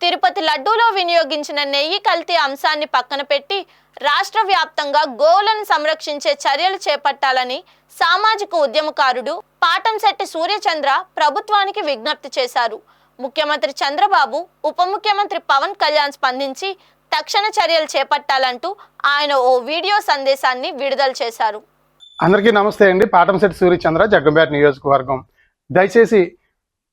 తిరుపతి లడ్డూలో వినియోగించిన నెయ్యి కల్తీ అంశాన్ని పక్కన పెట్టి రాష్ట్ర వ్యాప్తంగా గోవులను సంరక్షించే చర్యలు చేపట్టాలని సామాజిక ఉద్యమకారుడు పాటంశెట్టి సూర్యచంద్ర ప్రభుత్వానికి విజ్ఞప్తి చేశారు. ముఖ్యమంత్రి చంద్రబాబు, ఉప ముఖ్యమంత్రి పవన్ కళ్యాణ్ స్పందించి తక్షణ చర్యలు చేపట్టాలంటూ ఆయన ఓ వీడియో సందేశాన్ని విడుదల చేశారు. అందరికీ నమస్తే అండి. పాటంశెట్టి సూర్యచంద్ర, జగ్గంపేట నియోజకవర్గం. దయచేసి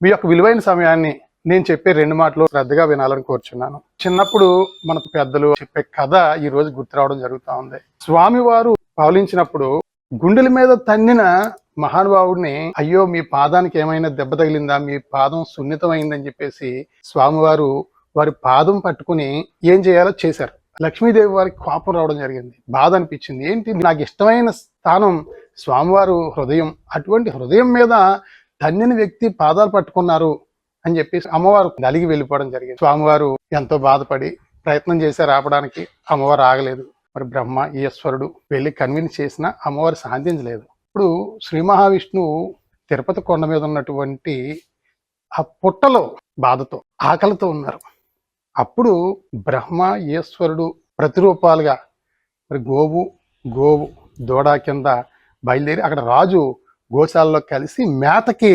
మీ యొక్క విలువైన సమయాన్ని నేను చెప్పే 2 మాటలు శ్రద్ధగా వినాలని కోరుచున్నాను. చిన్నప్పుడు మన పెద్దలు చెప్పే కథ ఈ రోజు గుర్తు రావడం జరుగుతూ ఉంది. స్వామివారు పవలించినప్పుడు గుండెల మీద తన్నిన మహానుభావుడిని, అయ్యో మీ పాదానికి ఏమైనా దెబ్బ తగిలిందా, మీ పాదం సున్నితమైందని చెప్పేసి స్వామివారు వారి పాదం పట్టుకుని ఏం చేయాలో చేశారు. లక్ష్మీదేవి వారికి కోపం రావడం జరిగింది. బాధ అనిపించింది. ఏంటి, నాకు ఇష్టమైన స్థానం స్వామివారు హృదయం, అటువంటి హృదయం మీద తన్నిన వ్యక్తి పాదాలు పట్టుకున్నారు అని చెప్పేసి అమ్మవారు నలిగి వెళ్ళిపోవడం జరిగింది. స్వామివారు ఎంతో బాధపడి ప్రయత్నం చేశారు ఆపడానికి. అమ్మవారు ఆగలేదు. మరి బ్రహ్మ ఈశ్వరుడు వెళ్ళి కన్విన్స్ చేసినా అమ్మవారు శాంతించలేదు. ఇప్పుడు శ్రీ మహావిష్ణువు తిరుపతి కొండ మీద ఉన్నటువంటి ఆ పుట్టలో బాధతో ఆకలితో ఉన్నారు. అప్పుడు బ్రహ్మ ఈశ్వరుడు ప్రతిరూపాలుగా మరి గోవు దూడ కింద బయలుదేరి అక్కడ రాజు గోశాలలో కలిసి మేతకి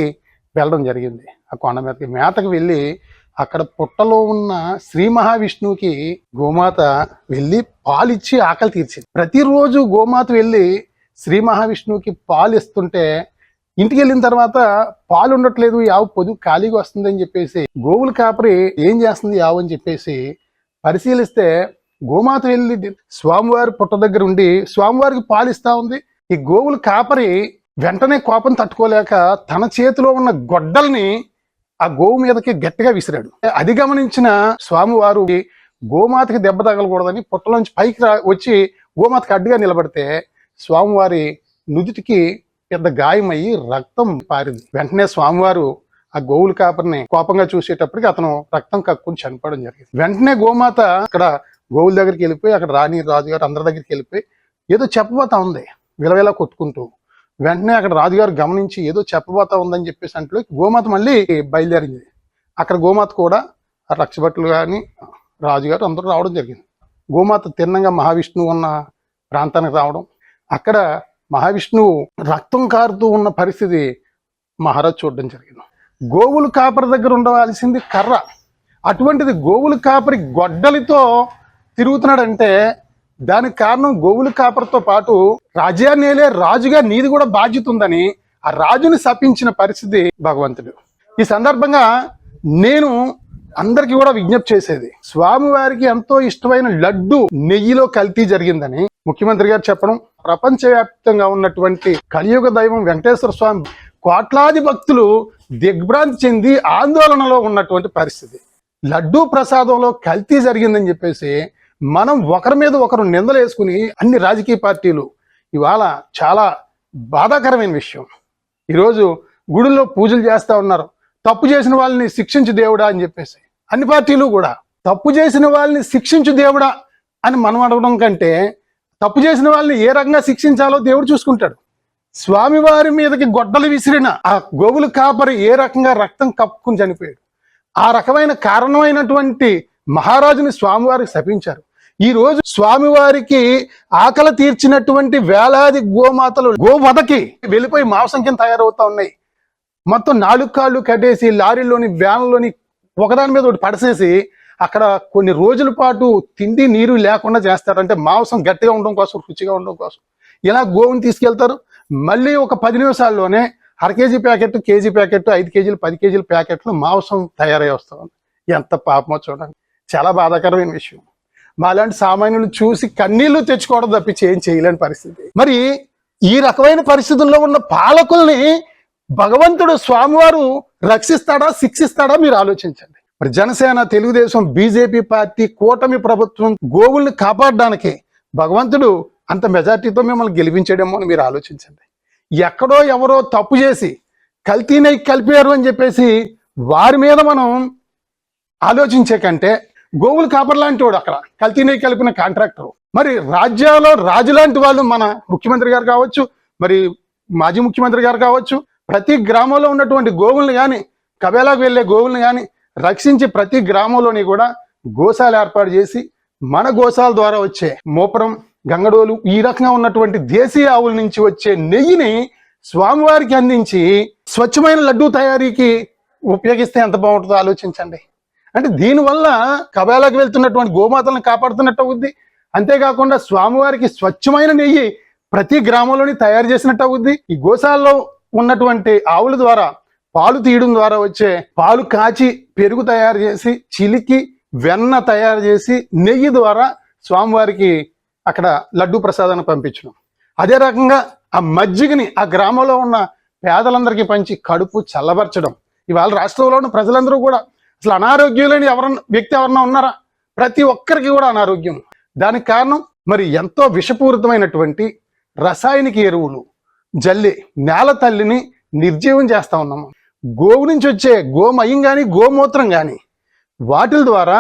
వెళ్ళడం జరిగింది. ఆ కొండ మీదకి మేతకి వెళ్ళి అక్కడ పుట్టలో ఉన్న శ్రీ మహావిష్ణువుకి గోమాత వెళ్ళి పాలిచ్చి ఆకలి తీర్చింది. ప్రతిరోజు గోమాత వెళ్ళి శ్రీ మహావిష్ణువుకి పాలు ఇస్తుంటే ఇంటికి వెళ్ళిన తర్వాత పాలు ఉండట్లేదు, యావు పొదుగు ఖాళీగా వస్తుందని చెప్పేసి గోవుల కాపరి ఏం చేస్తుంది యావు అని చెప్పేసి పరిశీలిస్తే గోమాత వెళ్ళి స్వామివారి పుట్ట దగ్గర ఉండి స్వామివారికి పాలు ఇస్తా ఉంది. ఈ గోవుల కాపరి వెంటనే కోపం తట్టుకోలేక తన చేతిలో ఉన్న గొడ్డల్ని ఆ గోవు మీదకి గట్టిగా విసిరాడు. అది గమనించిన స్వామివారు గోమాతకి దెబ్బ తగలకూడదని పుట్టలోంచి పైకి వచ్చి గోమాతకి అడ్డుగా నిలబడితే స్వామివారి నుదుటికి పెద్ద గాయమయ్యి రక్తం పారింది. వెంటనే స్వామివారు ఆ గోవుల కాపరిని కోపంగా చూసేటప్పటికి అతను రక్తం కక్కుని చనిపోవడం జరిగింది. వెంటనే గోమాత అక్కడ గోవుల దగ్గరికి వెళ్ళిపోయి అక్కడ రాణి రాజుగారు అందరి దగ్గరికి వెళ్ళిపోయి ఏదో చెప్పబోతా ఉంది విలవిలా కొట్టుకుంటూ. వెంటనే అక్కడ రాజుగారు గమనించి ఏదో చెప్పబోతా ఉందని చెప్పేసి అంటే గోమాత మళ్ళీ బయలుదేరింది. అక్కడ గోమాత కూడా ఆ రక్షభటులు కానీ రాజుగారు అందరూ రావడం జరిగింది. గోమాత తిన్నంగా మహావిష్ణువు ఉన్న ప్రాంతానికి రావడం, అక్కడ మహావిష్ణువు రక్తం కారుతూ ఉన్న పరిస్థితి మహారాజు చూడడం జరిగింది. గోవుల కాపరి దగ్గర ఉండవలసింది కర్ర, అటువంటిది గోవుల కాపరి గొడ్డలితో తిరుగుతున్నాడంటే దానికి కారణం గోవుల కాపరితో పాటు రాజ్యాన్ని ఏలే రాజుగా నీది కూడా బాధ్యత ఉందని ఆ రాజుని శపించిన పరిస్థితి భగవంతుడు. ఈ సందర్భంగా నేను అందరికీ కూడా విజ్ఞప్తి చేసేది, స్వామివారికి ఎంతో ఇష్టమైన లడ్డు నెయ్యిలో కల్తీ జరిగిందని ముఖ్యమంత్రి గారు చెప్పడం, ప్రపంచవ్యాప్తంగా ఉన్నటువంటి కలియుగ దైవం వెంకటేశ్వర స్వామి కోట్లాది భక్తులు దిగ్భ్రాంతి చెంది ఆందోళనలో ఉన్నటువంటి పరిస్థితి. లడ్డూ ప్రసాదంలో కల్తీ జరిగిందని చెప్పేసి మనం ఒకరి మీద ఒకరు నిందలు వేసుకుని అన్ని రాజకీయ పార్టీలు ఇవాళ చాలా బాధాకరమైన విషయం. ఈరోజు గుడుల్లో పూజలు చేస్తూ ఉన్నారు. తప్పు చేసిన వాళ్ళని శిక్షించు దేవుడా అని చెప్పేసి అన్ని పార్టీలు కూడా తప్పు చేసిన వాళ్ళని శిక్షించు దేవుడా అని మనం అడగడం కంటే తప్పు చేసిన వాళ్ళని ఏ రకంగా శిక్షించాలో దేవుడు చూసుకుంటాడు. స్వామివారి మీదకి గొడ్డలు విసిరిన ఆ గోవుల కాపరి ఏ రకంగా రక్తం కప్పుకుని చనిపోయాడు. ఆ రకమైన కారణమైనటువంటి మహారాజుని స్వామివారికి శపించారు. ఈ రోజు స్వామివారికి ఆకలి తీర్చినటువంటి వేలాది గోమాతలు గోవధకి వెళ్ళిపోయి మాంసం కింద తయారవుతా ఉన్నాయి. మొత్తం 4 కాళ్ళు కట్టేసి లారీలోని వ్యాన్లోని ఒకదాని మీద ఒకటి పడసేసి అక్కడ కొన్ని రోజుల పాటు తిండి నీరు లేకుండా చేస్తారంటే మాంసం గట్టిగా ఉండడం కోసం, రుచిగా ఉండడం కోసం. ఇలా గోవుని తీసుకెళ్తారు. మళ్ళీ ఒక 10 నిమిషాల్లోనే అర కేజీ ప్యాకెట్, కేజీ ప్యాకెట్, 5 కేజీలు 10 కేజీల ప్యాకెట్లు మాంసం తయారై వస్తుంది. ఎంత పాపమో చూడండి. చాలా బాధాకరమైన విషయం. మాలాంటి సామాన్యులు చూసి కన్నీళ్లు తెచ్చుకోవడం తప్పించి ఏం చేయలేని పరిస్థితి. మరి ఈ రకమైన పరిస్థితుల్లో ఉన్న పాలకుల్ని భగవంతుడు స్వామివారు రక్షిస్తాడా, శిక్షిస్తాడా మీరు ఆలోచించండి. మరి జనసేన, తెలుగుదేశం, బీజేపీ పార్టీ, కూటమి ప్రభుత్వం గోవుల్ని కాపాడడానికి భగవంతుడు అంత మెజార్టీతో మిమ్మల్ని గెలిపించేడేమో అని మీరు ఆలోచించండి. ఎక్కడో ఎవరో తప్పు చేసి కల్తీనే కలిపారు అని చెప్పేసి వారి మీద మనం ఆలోచించే కంటే గోవులు కాపర్లాంటి వాడు అక్కడ కల్తీనే కలిపిన కాంట్రాక్టర్. మరి రాజ్యాల్లో రాజు లాంటి వాళ్ళు మన ముఖ్యమంత్రి గారు కావచ్చు, మరి మాజీ ముఖ్యమంత్రి గారు కావచ్చు, ప్రతి గ్రామంలో ఉన్నటువంటి గోవుల్ని కానీ, కబేలాకు వెళ్ళే గోవుల్ని కానీ రక్షించి ప్రతి గ్రామంలోని కూడా గోశాల ఏర్పాటు చేసి మన గోశాల ద్వారా వచ్చే మోపురం, గంగడోలు ఈ రకంగా ఉన్నటువంటి దేశీయ ఆవుల నుంచి వచ్చే నెయ్యిని స్వామివారికి అందించి స్వచ్ఛమైన లడ్డూ తయారీకి ఉపయోగిస్తే ఎంత బాగుంటుందో ఆలోచించండి. అంటే దీనివల్ల కబేలాకి వెళ్తున్నటువంటి గోమాతలను కాపాడుతున్నట్టు అవుద్ది. అంతేకాకుండా స్వామివారికి స్వచ్ఛమైన నెయ్యి ప్రతి గ్రామంలోని తయారు చేసినట్టు అవుద్ది. ఈ గోశాలలో ఉన్నటువంటి ఆవుల ద్వారా పాలు తీయడం ద్వారా వచ్చే పాలు కాచి పెరుగు తయారు చేసి చిలికి వెన్న తయారు చేసి నెయ్యి ద్వారా స్వామివారికి అక్కడ లడ్డూ ప్రసాదాన్ని పంపించడం. అదే రకంగా ఆ మజ్జిగని ఆ గ్రామంలో ఉన్న పేదలందరికీ పంచి కడుపు చల్లబరచడం. ఇవాళ రాష్ట్రంలో ఉన్న ప్రజలందరూ కూడా అసలు అనారోగ్యం లేని వ్యక్తి ఎవరన్నా ఉన్నారా? ప్రతి ఒక్కరికి కూడా అనారోగ్యం. దానికి కారణం మరి ఎంతో విషపూరితమైనటువంటి రసాయనిక ఎరువులు జల్లి నేల తల్లిని నిర్జీవం చేస్తా ఉన్నాము. గోవు నుంచి వచ్చే గోమయం కానీ గోమూత్రం కానీ వాటిల ద్వారా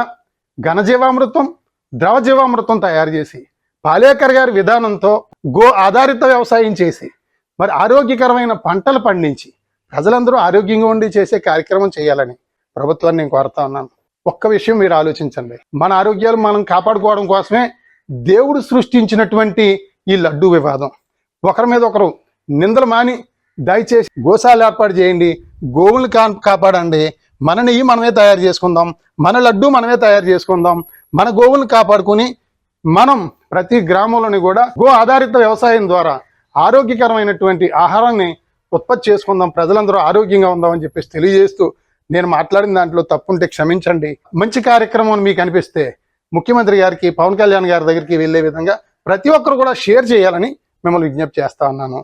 ఘనజీవామృతం, ద్రవజీవామృతం తయారు చేసి పాలేకర్ గారి విధానంతో గో ఆధారిత వ్యవసాయం చేసి మరి ఆరోగ్యకరమైన పంటలు పండించి ప్రజలందరూ ఆరోగ్యంగా ఉండి చేసే కార్యక్రమం చేయాలని ప్రభుత్వాన్ని నేను కోరుతా ఉన్నాను. ఒక్క విషయం మీరు ఆలోచించండి. మన ఆరోగ్యాలు మనం కాపాడుకోవడం కోసమే దేవుడు సృష్టించినటువంటి ఈ లడ్డూ వివాదం. ఒకరి మీద ఒకరు నిందలు మాని దయచేసి గోశాల ఏర్పాటు చేయండి, గోవులు కాపాడండి, మన నెయ్యి మనమే తయారు చేసుకుందాం, మన లడ్డు మనమే తయారు చేసుకుందాం, మన గోవులను కాపాడుకుని మనం ప్రతి గ్రామంలోని కూడా గో ఆధారిత వ్యవసాయం ద్వారా ఆరోగ్యకరమైనటువంటి ఆహారాన్ని ఉత్పత్తి చేసుకుందాం, ప్రజలందరూ ఆరోగ్యంగా ఉందామని చెప్పేసి తెలియజేస్తూ నేను మాట్లాడిన దాంట్లో తప్పుంటే క్షమించండి. మంచి కార్యక్రమం మీకు అనిపిస్తే ముఖ్యమంత్రి గారికి, పవన్ కళ్యాణ్ గారి దగ్గరికి వెళ్ళే విధంగా ప్రతి ఒక్కరు కూడా షేర్ చేయాలని మిమ్మల్ని విజ్ఞప్తి చేస్తా ఉన్నాను.